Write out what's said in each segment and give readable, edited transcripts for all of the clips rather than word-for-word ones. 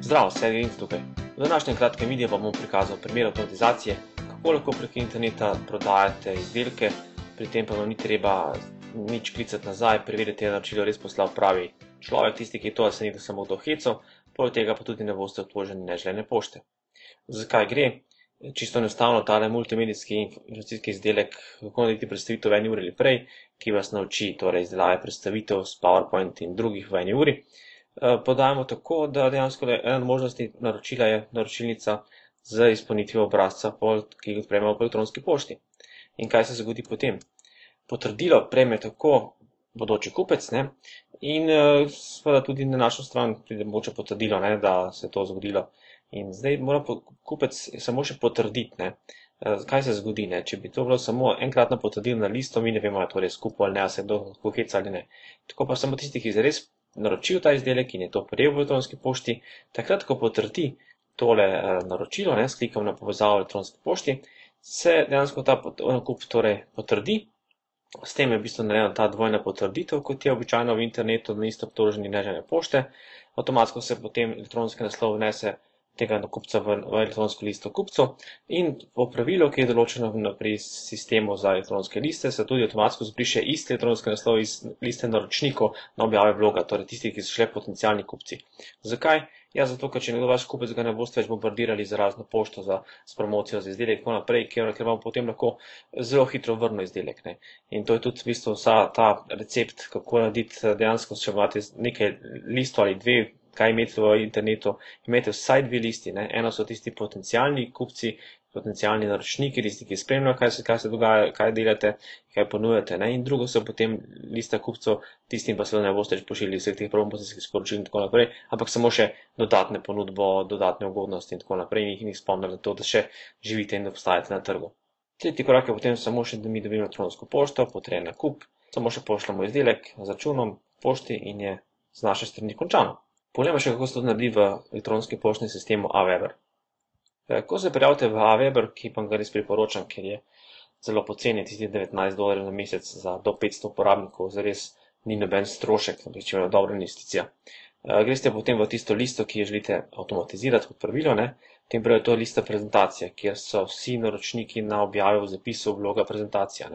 Zdravo, Sergej Rinc tukaj. V današnjem kratkem videu vam bom prikazal primer avtomatizacije, kako lahko prek interneta prodajate izdelke, pri tem pa vam ni treba nič klicati nazaj, preveriti, je naročilo res poslal pravi človek, tisti, ki je to, da se ni samo kdo hecal, poleg tega pa tudi ne boste obtoženi neželene pošte. Zakaj gre? Čisto enostavno, tale multimedijski informacijski izdelek, kako narediti predstavitev v 1 uri ali prej, ki vas nauči torej izdelave predstavitev s PowerPoint in drugih v 1 uri, podajamo tako, da dejansko ena od možnosti naročila je naročilnica z izpolnitvijo obrazca, ki ga prejmemo po elektronski pošti. In kaj se zgodi potem? Potrdilo prejme tako bodoči kupec, in seveda tudi na našo stran pride mogoče potrdilo, da se je to zgodilo. In zdaj mora kupec samo še potrditi, kaj se zgodi, če bi to bilo samo enkratno potrdilo na listo, mi ne vemo, ali je to res kupil ali ne, ali se kdo lahko heca ali ne. Tako pa samo tisti, ki je res naročil ta izdelek in je to prejel v elektronski pošti, takrat, ko potrdi tole naročilo, s klikom na povezavo v elektronski pošti, se dejansko ta nakup torej potrdi. S tem je v bistvu narejena ta dvojna potrditev, kot je običajno v internetu, na isto obtoženi neželene pošte. Avtomatsko se potem elektronski naslov vnese tega nakupca v elektronsko listo kupcev in po pravilu, ki je določeno pri sistemu za elektronske liste, se tudi avtomatsko zbriše isti elektronski naslov iz liste naročnikov na objave bloga, torej tisti, ki so šle potencialni kupci. Zakaj? Ja, zato, ker če nekdo vaš kupec ga ne boste več bombardirali za razno pošto, s promocijo za izdelek in tako naprej, ker vam potem lahko zelo hitro vrne izdelek. In to je tudi v bistvu vsa ta recept, kako narediti dejansko, če imate nekaj listov ali dve, kaj imeti v internetu, imate vsaj 2 listi. Eno so tisti potencialni kupci, potencialni naročniki, tisti, ki spremljajo, kaj se dogaja, kaj delate, kaj ponujate. In drugo so potem lista kupcev, tistim pa seveda ne boste več pošiljali vseh teh promocijskih sporočil in tako naprej, ampak samo še dodatne ponudbo, dodatne ugodnosti in tako naprej, in jih spomnili na to, da še živite in obstajate na trgu. Tretji korak je potem samo še, da mi dobimo elektronsko pošto, potrjen nakup, samo še pošljemo izdelek z računom, pošti in je z naše strani končano. Poglejmo še, kako se to naredi v elektronskem poštnem sistemu Aweber. Ko se prijavite v Aweber, ki pa ga res priporočam, ker je zelo poceni, tisti $19 na mesec za do 500 uporabnikov, zares ni noben strošek, če je dobra investicija. Greste potem v tisto listo, ki jo želite avtomatizirati kot pravilo, tem pravi to lista prezentacije, kjer so vsi naročniki na objavi v zapisu bloga prezentacija.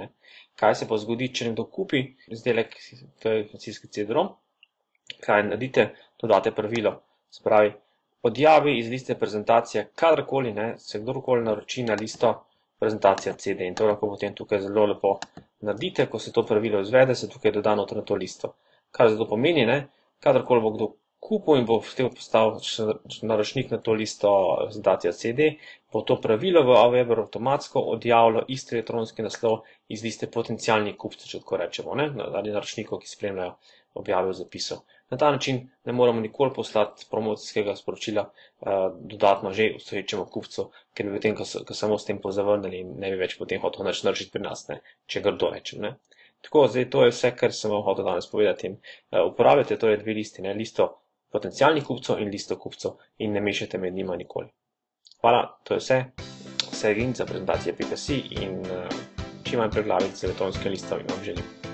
Kaj se pa zgodi, če nekdo kupi izdelek, to je informacijski CD-ROM, kaj naredite, dodate pravilo, se pravi, odjavi iz liste prezentacije kadarkoli, se kdorkoli naroči na listo prezentacija CD in to lahko potem tukaj zelo lepo naredite, ko se to pravilo izvede, se tukaj doda noter na to listo. Kar zato pomeni, kadarkoli bo kdo kupil in bo postal naročnik na to listo prezentacija CD, bo to pravilo v Aweber avtomatsko odjavilo isti elektronski naslov iz liste potencialnih kupcev, če tako rečemo, ali naročnikov, ki spremljajo objave v zapisu. Na ta način ne moramo nikoli poslati promocijskega sporočila dodatno že obstoječemu kupcu, ker bi potem, ko samo s tem pozavrnili in ne bi več potem hotel nič naročiti pri nas, če grdo rečem. Tako, zdaj to je vse, kar sem vam hotel danes povedati. Uporabljate torej 2 listi, listo potencialnih kupcev in listo kupcev in ne mešate med njima nikoli. Hvala, to je vse. Sergej Rinc za prezentacije.si in čim manj preglavic z elektronskim listom vam želim.